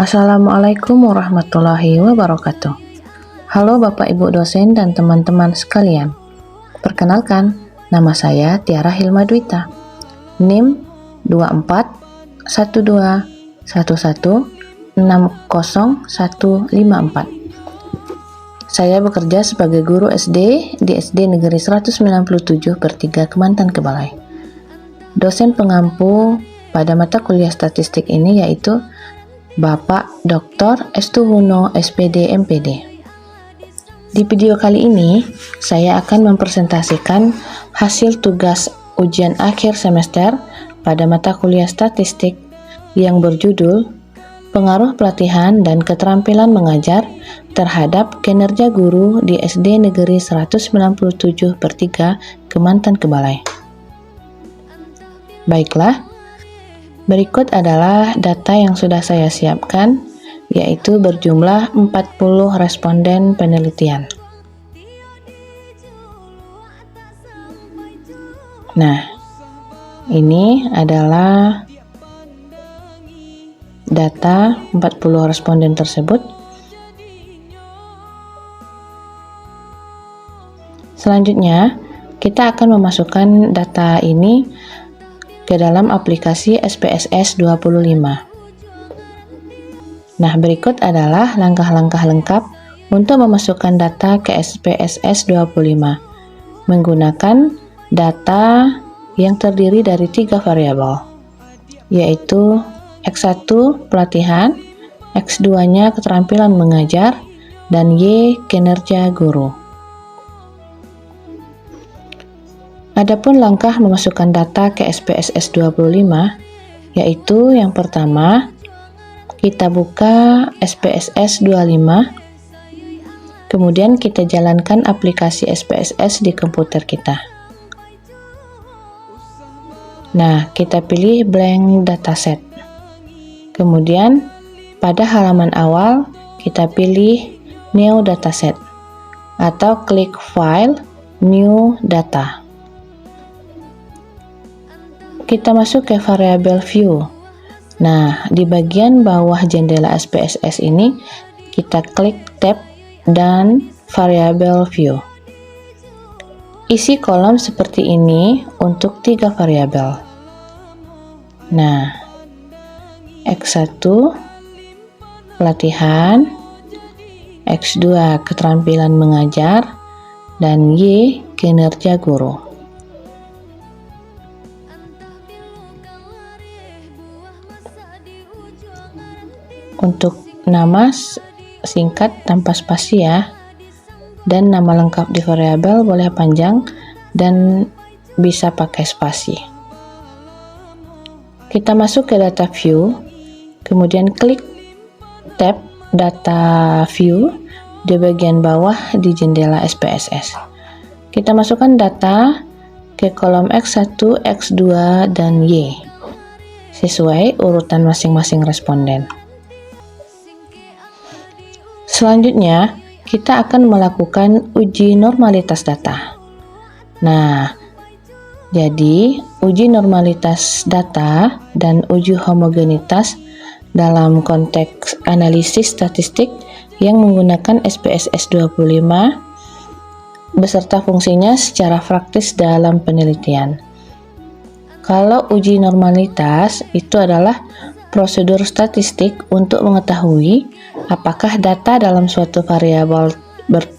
Assalamualaikum warahmatullahi wabarakatuh. Halo Bapak Ibu dosen dan teman-teman sekalian. Perkenalkan, nama saya Tiara Hilma Dwita. NIM 24 11 11 60154. Saya bekerja sebagai guru SD di SD Negeri 197/3 Kemantan Kebalai. Dosen pengampu pada mata kuliah statistik ini yaitu Bapak Dr. Estuhuno SPD MPD. Di video kali ini, saya akan mempresentasikan hasil tugas ujian akhir semester pada mata kuliah statistik yang berjudul Pengaruh Pelatihan dan Keterampilan Mengajar terhadap Kinerja Guru di SD Negeri 197/3 Kemantan Kebalai. Baiklah, berikut adalah data yang sudah saya siapkan, yaitu berjumlah 40 responden penelitian. Nah, ini adalah data 40 responden tersebut. Selanjutnya, kita akan memasukkan data ini ke dalam aplikasi SPSS 25. Nah, berikut adalah langkah-langkah lengkap untuk memasukkan data ke SPSS 25 menggunakan data yang terdiri dari 3 variabel, yaitu X1 pelatihan, X2-nya keterampilan mengajar, dan Y kinerja guru. Adapun langkah memasukkan data ke SPSS 25, yaitu yang pertama, kita buka SPSS 25, kemudian kita jalankan aplikasi SPSS di komputer kita. Nah, kita pilih blank dataset. Kemudian, pada halaman awal, kita pilih New Dataset atau klik File, New Data. Kita masuk ke variabel View. Nah, di bagian bawah jendela SPSS ini, kita klik Tab dan variabel View. Isi kolom seperti ini untuk 3 variabel. Nah, X1 pelatihan, X2 keterampilan mengajar, dan Y kinerja guru. Untuk nama singkat tanpa spasi ya, dan nama lengkap di variabel boleh panjang dan bisa pakai spasi. Kita masuk ke data view, kemudian klik tab data view di bagian bawah di jendela SPSS. Kita masukkan data ke kolom X1, X2, dan Y sesuai urutan masing-masing responden. Selanjutnya, kita akan melakukan uji normalitas data. Nah, jadi uji normalitas data dan uji homogenitas dalam konteks analisis statistik yang menggunakan SPSS 25 beserta fungsinya secara praktis dalam penelitian. Kalau uji normalitas itu adalah prosedur statistik untuk mengetahui apakah data dalam suatu variabel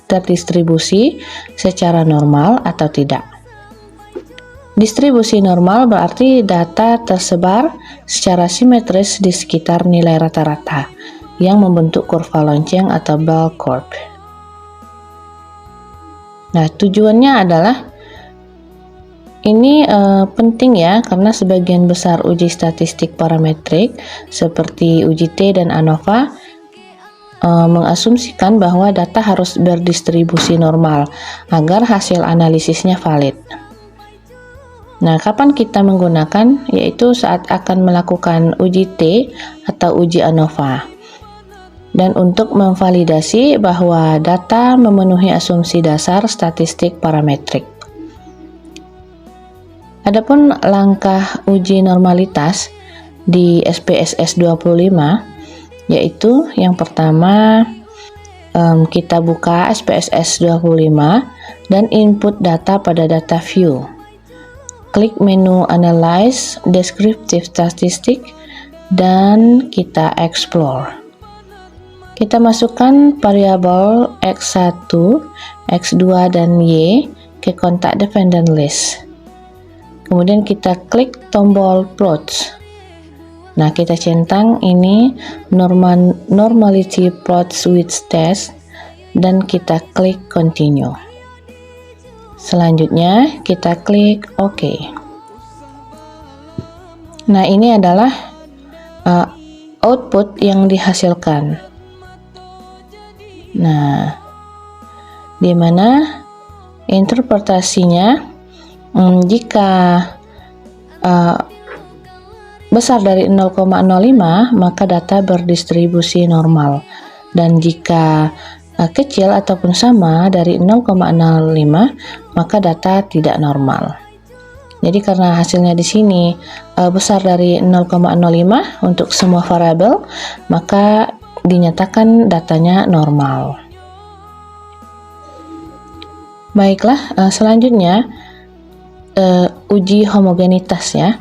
terdistribusi secara normal atau tidak. Distribusi normal berarti data tersebar secara simetris di sekitar nilai rata-rata yang membentuk kurva lonceng atau bell curve. Nah, tujuannya adalah ini penting ya, karena sebagian besar uji statistik parametrik seperti uji T dan ANOVA mengasumsikan bahwa data harus berdistribusi normal agar hasil analisisnya valid. Nah, kapan kita menggunakan? Yaitu saat akan melakukan uji T atau uji ANOVA. Dan untuk memvalidasi bahwa data memenuhi asumsi dasar statistik parametrik. Adapun langkah uji normalitas di SPSS 25 yaitu yang pertama kita buka SPSS 25 dan input data pada data view. Klik menu Analyze Descriptive Statistics dan kita explore. Kita masukkan variabel X1, X2, dan Y ke kontak dependent list. Kemudian kita klik tombol plots. Nah, kita centang ini normality plots with test dan kita klik continue. Selanjutnya kita klik OK. Nah, ini adalah output yang dihasilkan. Nah, di mana interpretasinya jika besar dari 0,05 maka data berdistribusi normal, dan jika kecil ataupun sama dari 0,05 maka data tidak normal. Jadi karena hasilnya di sini besar dari 0,05 untuk semua variabel, maka dinyatakan datanya normal. Baiklah, selanjutnya uji homogenitas ya,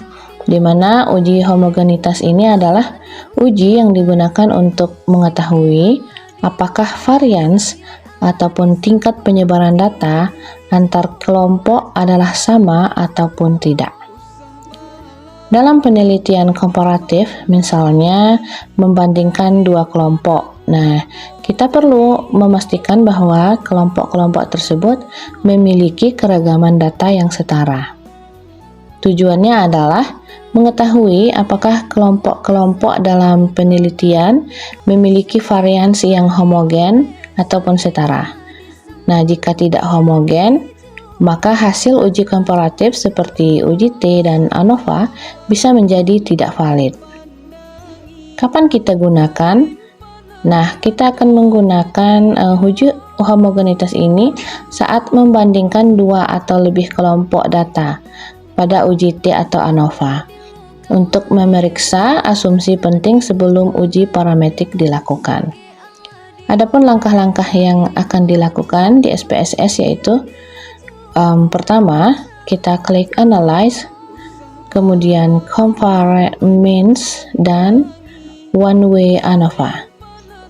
di mana uji homogenitas ini adalah uji yang digunakan untuk mengetahui apakah varians ataupun tingkat penyebaran data antar kelompok adalah sama ataupun tidak. Dalam penelitian komparatif, misalnya membandingkan dua kelompok, nah kita perlu memastikan bahwa kelompok-kelompok tersebut memiliki keragaman data yang setara. Tujuannya adalah mengetahui apakah kelompok-kelompok dalam penelitian memiliki variansi yang homogen ataupun setara. Nah, jika tidak homogen, maka hasil uji komparatif seperti uji T dan ANOVA bisa menjadi tidak valid. Kapan kita gunakan? Nah, kita akan menggunakan uji homogenitas ini saat membandingkan dua atau lebih kelompok data pada uji T atau ANOVA untuk memeriksa asumsi penting sebelum uji parametrik dilakukan. Adapun langkah-langkah yang akan dilakukan di SPSS yaitu pertama, kita klik Analyze, kemudian Compare Means, dan One Way ANOVA.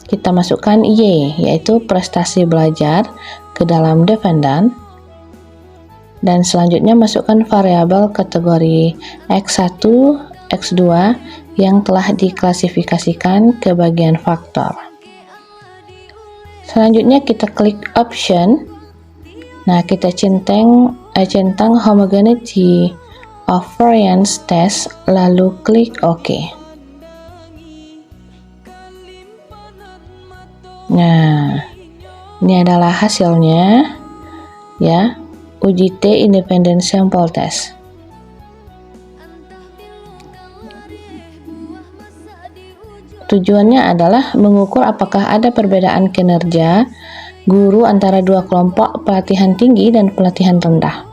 Kita masukkan Y, yaitu prestasi belajar, ke dalam dependent, dan selanjutnya masukkan variabel kategori X1, X2 yang telah diklasifikasikan ke bagian faktor. Selanjutnya kita klik Option. Nah, kita centang homogeneity of variance test, lalu klik OK. Nah, ini adalah hasilnya ya, uji T independent sample test. Tujuannya adalah mengukur apakah ada perbedaan kinerja guru antara dua kelompok pelatihan tinggi dan pelatihan rendah.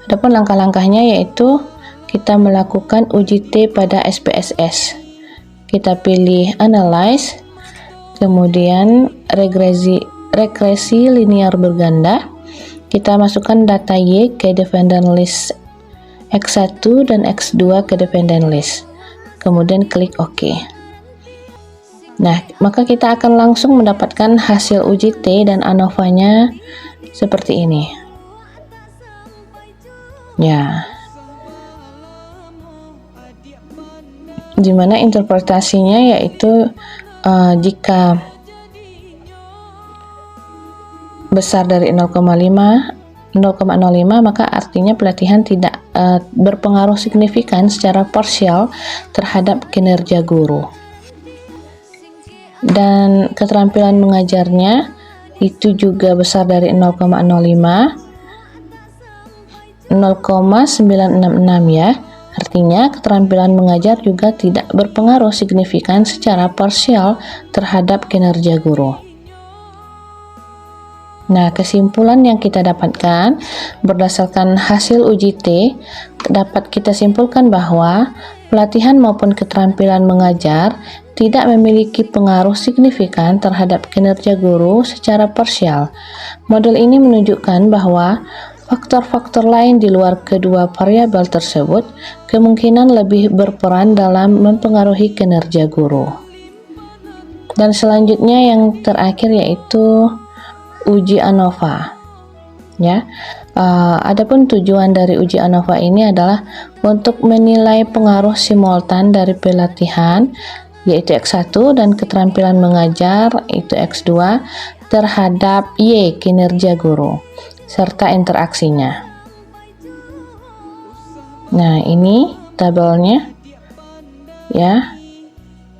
Adapun langkah-langkahnya yaitu kita melakukan uji T pada SPSS. Kita pilih Analyze, kemudian regresi linear berganda. Kita masukkan data Y ke dependent list X1 dan X2 ke dependent list. Kemudian klik OK. Nah, maka kita akan langsung mendapatkan hasil uji T dan ANOVA-nya seperti ini. Ya. Dimana interpretasinya yaitu jika besar dari 0,05 maka artinya pelatihan tidak berpengaruh signifikan secara parsial terhadap kinerja guru. Dan keterampilan mengajarnya itu juga besar dari 0,966 ya. Artinya keterampilan mengajar juga tidak berpengaruh signifikan secara parsial terhadap kinerja guru. Nah, kesimpulan yang kita dapatkan berdasarkan hasil uji T dapat kita simpulkan bahwa pelatihan maupun keterampilan mengajar tidak memiliki pengaruh signifikan terhadap kinerja guru secara parsial. Model ini menunjukkan bahwa faktor-faktor lain di luar kedua variabel tersebut kemungkinan lebih berperan dalam mempengaruhi kinerja guru. Dan selanjutnya yang terakhir yaitu uji ANOVA. Ya, adapun tujuan dari uji ANOVA ini adalah untuk menilai pengaruh simultan dari pelatihan yaitu X1 dan keterampilan mengajar yaitu X2 terhadap Y kinerja guru serta interaksinya. Nah, ini tabelnya ya,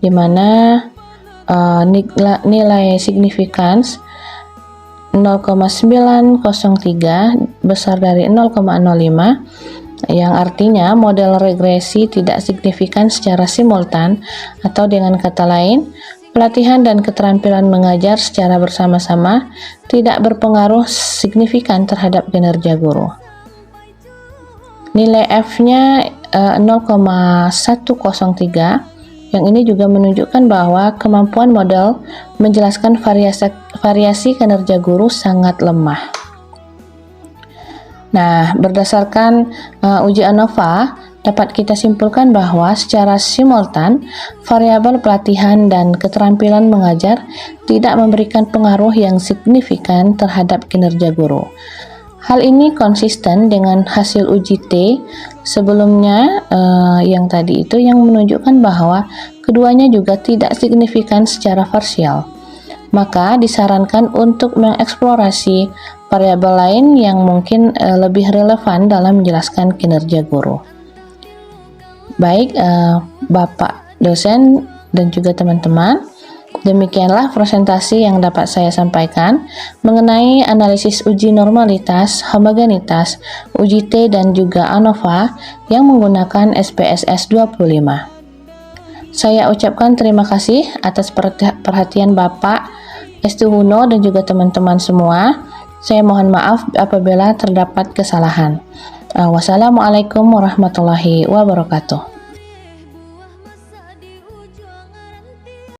dimana nilai signifikans 0,903 besar dari 0,05, yang artinya model regresi tidak signifikan secara simultan, atau dengan kata lain, pelatihan dan keterampilan mengajar secara bersama-sama tidak berpengaruh signifikan terhadap kinerja guru. Nilai F-nya 0,103, yang ini juga menunjukkan bahwa kemampuan model menjelaskan variasi kinerja guru sangat lemah. Nah, berdasarkan uji ANOVA, dapat kita simpulkan bahwa secara simultan, variabel pelatihan dan keterampilan mengajar tidak memberikan pengaruh yang signifikan terhadap kinerja guru. Hal ini konsisten dengan hasil uji T sebelumnya yang tadi itu, yang menunjukkan bahwa keduanya juga tidak signifikan secara parsial. Maka disarankan untuk mengeksplorasi variabel lain yang mungkin lebih relevan dalam menjelaskan kinerja guru. Baik, Bapak dosen dan juga teman-teman, demikianlah presentasi yang dapat saya sampaikan mengenai analisis uji normalitas, homogenitas, uji T dan juga ANOVA yang menggunakan SPSS 25. Saya ucapkan terima kasih atas perhatian Bapak Estuhuno dan juga teman-teman semua. Saya mohon maaf apabila terdapat kesalahan. Wassalamualaikum warahmatullahi wabarakatuh.